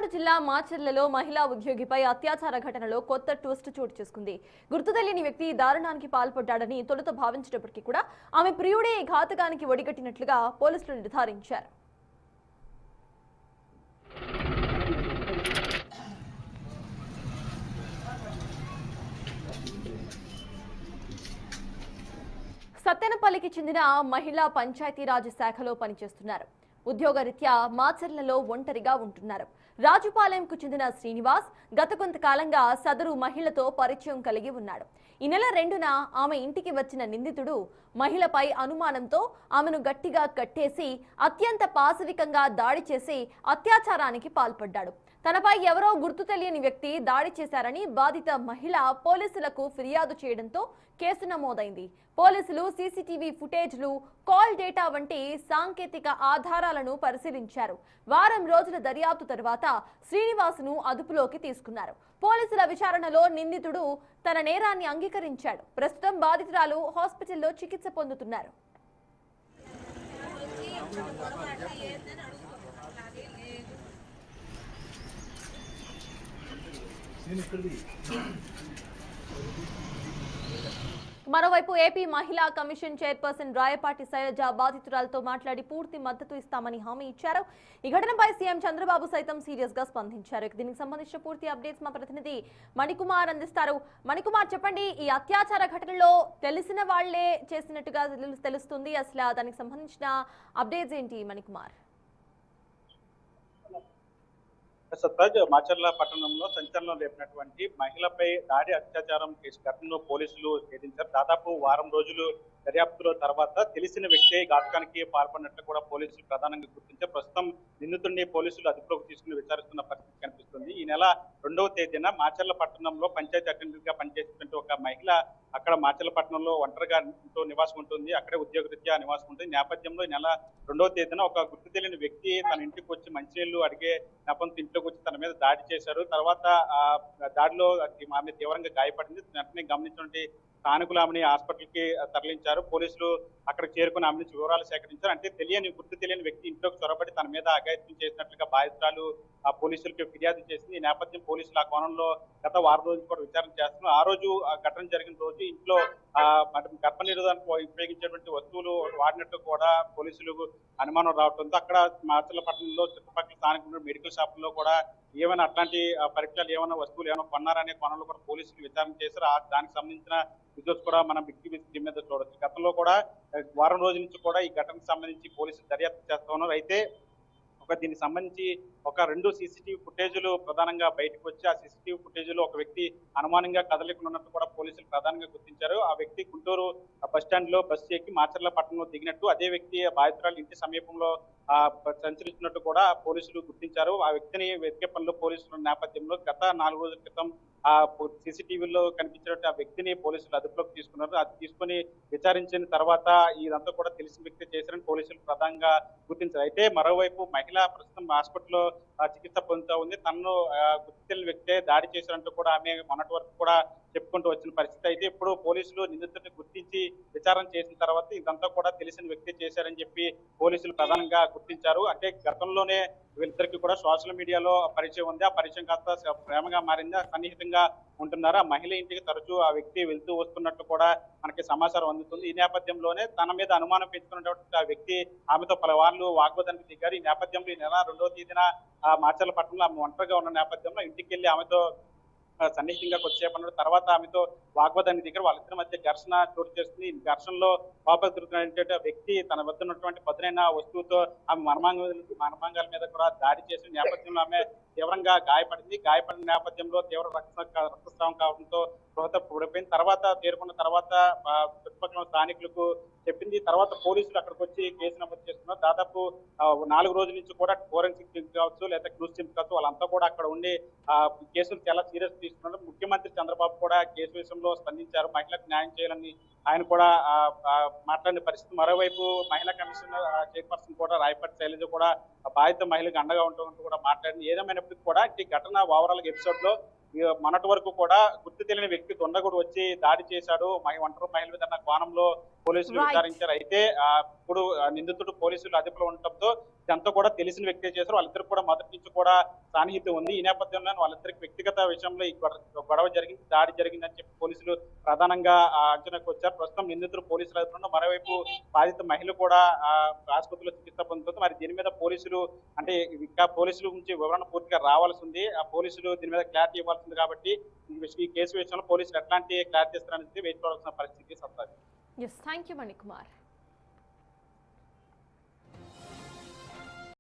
పల్నాడు జిల్లా మాచర్లలో మహిళా ఉద్యోగిపై అత్యాచార ఘటనలో కొత్త ట్విస్ట్ చోటు చేసుకుంది. గుర్తు తెలియని వ్యక్తి దారుణానికి పాల్పడ్డాడని తొలుత భావించినప్పటికీ కూడా ఆమె ప్రియుడే ఈ ఘాతకానికి ఒడిగట్టినట్లుగా పోలీసులు నిర్ధారించారు. సత్తెనపల్లికి చెందిన మహిళా పంచాయతీరాజ్ శాఖలో పనిచేస్తున్నారు. ఉద్యోగరీత్యా మాచర్లలో ఒంటరిగా ఉంటున్నారు. రాజుపాలెంకు చెందిన శ్రీనివాస్ గత కొంతకాలంగా సదరు మహిళతో పరిచయం కలిగి ఉన్నాడు. ఈ నెల 2న ఆమె ఇంటికి వచ్చిన నిందితుడు మహిళపై అనుమానంతో ఆమెను గట్టిగా కట్టేసి అత్యంత పాశవికంగా దాడి చేసి అత్యాచారానికి పాల్పడ్డాడు. తనపై ఎవరో గుర్తు తెలియని వ్యక్తి దాడి చేశారని బాధిత మహిళ పోలీసులకు ఫిర్యాదు చేయడంతో కేసు నమోదైంది. పోలీసులు సీసీటీవీ ఫుటేజ్లు, కాల్ డేటా వంటి సాంకేతిక ఆధారాలను పరిశీలించారు. వారం రోజుల దర్యాప్తు తర్వాత శ్రీనివాస్ను అదుపులోకి తీసుకున్నారు. పోలీసుల విచారణలో నిందితుడు తన నేరాన్ని అంగీకరించాడు. ప్రస్తుతం బాధితురాలు హాస్పిటల్లో చికిత్స పొందుతున్నారు. మరోవైపు ఏపీ మహిళా కమిషన్ చైర్పర్సన్ రాయపాటి శైలజ బాధితురాలతో మాట్లాడి పూర్తి మద్దతు ఇస్తామని హామీ ఇచ్చారు. ఈ ఘటనపై సీఎం చంద్రబాబు సైతం సీరియస్ గా స్పందించారు. దీనికి సంబంధించిన పూర్తి అప్డేట్స్ మా ప్రతినిధి మణికుమార్ అందిస్తారు. మణికుమార్, చెప్పండి, ఈ అత్యాచార ఘటనలో తెలిసిన వాళ్లే చేసినట్టుగా తెలుస్తుంది. అసలు దానికి సంబంధించిన అప్డేట్స్ ఏంటి మణికుమార్? సత్తాజ్ మాచర్ల పట్టణంలో సంచలనం రేపినటువంటి మహిళపై దాడి అత్యాచారం కేసు ఘటనలో పోలీసులు ఛేదించారు. దాదాపు వారం రోజులు దర్యాప్తుల తర్వాత తెలిసిన వ్యక్తి ఘాతకానికి పాల్పడినట్లు కూడా పోలీసులు ప్రధానంగా గుర్తించారు. ప్రస్తుతం నిందితుడిని పోలీసులు అదుపులోకి తీసుకుని విచారిస్తున్న పరిస్థితి కనిపిస్తుంది. ఈ నెల 2వ తేదీన మాచర్ల పట్టణంలో పంచాయతీ అటెండెంట్ గా పనిచేసినటువంటి ఒక మహిళ అక్కడ మాచర్ల పట్టణంలో ఒంటరిగా నివాసం ఉంటుంది. అక్కడే ఉద్యోగరీత్యా నివాసం ఉంటుంది. నేపథ్యంలో ఈ నెల 2వ తేదీన ఒక గుర్తు తెలియని వ్యక్తి తన ఇంటికి వచ్చి మంచినీళ్లు అడిగే నెపంతో ఇంట్లోకి వచ్చి తన మీద దాడి చేశారు. తర్వాత దాడిలో ఆమె తీవ్రంగా గాయపడింది. వెంటనే గమనించినటువంటి స్థానికులు ఆమెని హాస్పిటల్ కి తరలించారు. పోలీసులు అక్కడికి చేరుకుని ఆమె నుంచి వివరాలు సేకరించారు. అంటే గుర్తు తెలియని వ్యక్తి ఇంట్లోకి చొరబడి తన మీద అఘాయిత్యం చేసినట్లుగా బాధితురాలు ఆ పోలీసులకు ఫిర్యాదు చేసింది. ఈ నేపథ్యం పోలీసులు ఆ కోణంలో గత వారం రోజులు కూడా విచారణ చేస్తున్నారు. ఆ రోజు ఆ ఘటన జరిగిన రోజు ఇంట్లో గర్భ నిరోధానికి ఉపయోగించేటువంటి వస్తువులు వాడినట్టు కూడా పోలీసులకు అనుమానం రావడంతో అక్కడ మాచర్ల పట్టణంలో చుట్టుపక్కల స్థానిక మెడికల్ షాపుల్లో కూడా ఏమైనా అట్లాంటి పరికరాలు ఏమైనా వస్తువులు ఏమైనా కొన్నారనే కోణంలో కూడా పోలీసులు విచారణ చేశారు. దానికి సంబంధించిన విజువల్స్ కూడా మనం బిగ్ మీద చూడొచ్చు. గతంలో కూడా వారం రోజుల నుంచి కూడా ఈ ఘటనకు సంబంధించి పోలీసులు దర్యాప్తు చేస్తా ఉన్నారు. అయితే దీనికి సంబంధించి ఒక 2 సీసీటీవీ ఫుటేజీలు ప్రధానంగా బయటకు వచ్చి ఆ సీసీటీవీ ఫుటేజీలో ఒక వ్యక్తి అనుమానంగా కదలికలు ఉన్నట్టు కూడా పోలీసులు ప్రధానంగా గుర్తించారు. ఆ వ్యక్తి గుంటూరు బస్టాండ్ లో బస్సు ఎక్కి మాచర్ల పట్టణంలో దిగినట్టు, అదే వ్యక్తి బాధితురాలు ఇంటి సమీపంలో సంచరిస్తున్నట్టు కూడా పోలీసులు గుర్తించారు. ఆ వ్యక్తిని వెతికే పనిలో పోలీసుల నేపథ్యంలో గత 4 రోజుల క్రితం ఆ సీసీటీవీలో కనిపించినట్టు ఆ వ్యక్తిని పోలీసులు అదుపులోకి తీసుకున్నారు. అది తీసుకుని విచారించిన తర్వాత ఇదంతా కూడా తెలిసిన వ్యక్తి చేశారని పోలీసులు ప్రధానంగా గుర్తించారు. అయితే మరోవైపు మహిళ ప్రస్తుతం హాస్పిటల్లో చికిత్స పొందుతూ ఉంది. తనను గుర్తు తెలియని వ్యక్తే దాడి చేశారంటూ కూడా ఆమె మొన్నటి వరకు కూడా చెప్పుకుంటూ వచ్చిన పరిస్థితి. అయితే ఇప్పుడు పోలీసులు నిందితుడిని గుర్తించి విచారణ చేసిన తర్వాత ఇదంతా కూడా తెలిసిన వ్యక్తి చేశారని చెప్పి పోలీసులు ప్రధానంగా గుర్తించారు. అంటే గతంలోనే వీళ్ళిద్దరికి కూడా సోషల్ మీడియాలో పరిచయం ఉంది. ఆ పరిచయం కాస్త ప్రేమగా మారింది. సన్నిహితంగా ఉంటున్నారు. ఆ మహిళ ఇంటికి తరచూ ఆ వ్యక్తి వెళ్తూ వస్తున్నట్టు కూడా మనకి సమాచారం అందుతుంది. ఈ నేపథ్యంలోనే తన మీద అనుమానం పెంచుకున్నటువంటి ఆ వ్యక్తి ఆమెతో పలువార్లు వాగ్వాదానికి దిగారు. ఈ నేపథ్యంలో ఈ నెల 2వ తేదీన మాచర్ల పట్టణంలో ఆమె ఒంటరిగా ఉన్న నేపథ్యంలో ఇంటికి వెళ్లి ఆమెతో సన్నిహితంగా కొద్దిసేపటి తర్వాత ఆమెతో వాగ్వాదానికి దగ్గర వాళ్ళిద్దరి మధ్య ఘర్షణ చోటు చేస్తుంది. ఈ ఘర్షణలో పాపడుతున్నటువంటి వ్యక్తి తన వద్ద ఉన్నటువంటి పదునైన వస్తువుతో ఆమె మర్మాంగాల మీద కూడా దాడి చేసిన నేపథ్యంలో ఆమె తీవ్రంగా గాయపడిన నేపథ్యంలో తీవ్ర రక్తస్రావం కావడంతో తర్వాత పడిపోయిన తర్వాత తేరుకున్న తర్వాత చుట్టుపక్కల స్థానికులకు చెప్పింది. తర్వాత పోలీసులు అక్కడికి వచ్చి కేసు నమోదు చేస్తున్నారు. దాదాపు 4 రోజుల నుంచి కూడా ఫోరెన్సిక్ టీమ్ కావచ్చు లేదా క్లూస్ టీమ్ కావచ్చు వాళ్ళంతా కూడా అక్కడ ఉండి కేసులు చాలా సీరియస్ తీసుకున్నారు. ముఖ్యమంత్రి చంద్రబాబు కూడా కేసు విషయంలో స్పందించారు. మహిళలకు న్యాయం చేయాలని ఆయన కూడా మాట్లాడిన పరిస్థితి. మరోవైపు మహిళా కమిషన్ చైర్పర్సన్ కూడా రాయపాటి శైలజ కూడా బాధిత మహిళలకు అండగా ఉంటూ కూడా మాట్లాడింది. ఏదేమైనప్పటికీ కూడా ఈ ఘటన ఓవరాల్ ఎపిసోడ్ లో మొన్నటి వరకు కూడా గుర్తు తెలియని వ్యక్తి దొండగుడు వచ్చి దాడి చేశాడు, ఒంటరి మహిళ మీద అన్న కోణంలో పోలీసులు రైట్. విచారించారు. అయితే ఇప్పుడు నిందితుడు పోలీసులు అదుపులో ఉండటంతో ఇదంతా కూడా తెలిసిన వ్యక్తే చేశారు. వాళ్ళిద్దరు కూడా మొదటి నుంచి కూడా సాన్నిహిత్యం ఉంది. ఈ నేపథ్యంలో వాళ్ళిద్దరికి వ్యక్తిగత విషయంలో ఈ గొడవ జరిగింది, దాడి జరిగిందని చెప్పి పోలీసులు ప్రధానంగా అంచనాకు వచ్చారు. ప్రస్తుతం నిందితుడు పోలీసులు అదుపులో, మరోవైపు బాధిత మహిళ కూడా ఆసుపత్రిలో చికిత్స పొందుతుంది. మరి దీని మీద పోలీసులు అంటే ఇంకా పోలీసుల నుంచి వివరణ పూర్తిగా రావాల్సి ఉంది. ఆ పోలీసులు దీని మీద క్లారిటీ ఇవ్వాల్సింది కాబట్టి ఈ కేసు విషయంలో పోలీసులు ఎట్లాంటి క్లారిటీ ఇస్తారనేది వేచి చూడాల్సిన పరిస్థితి సత్తాది. Yes, thank you Manikumar.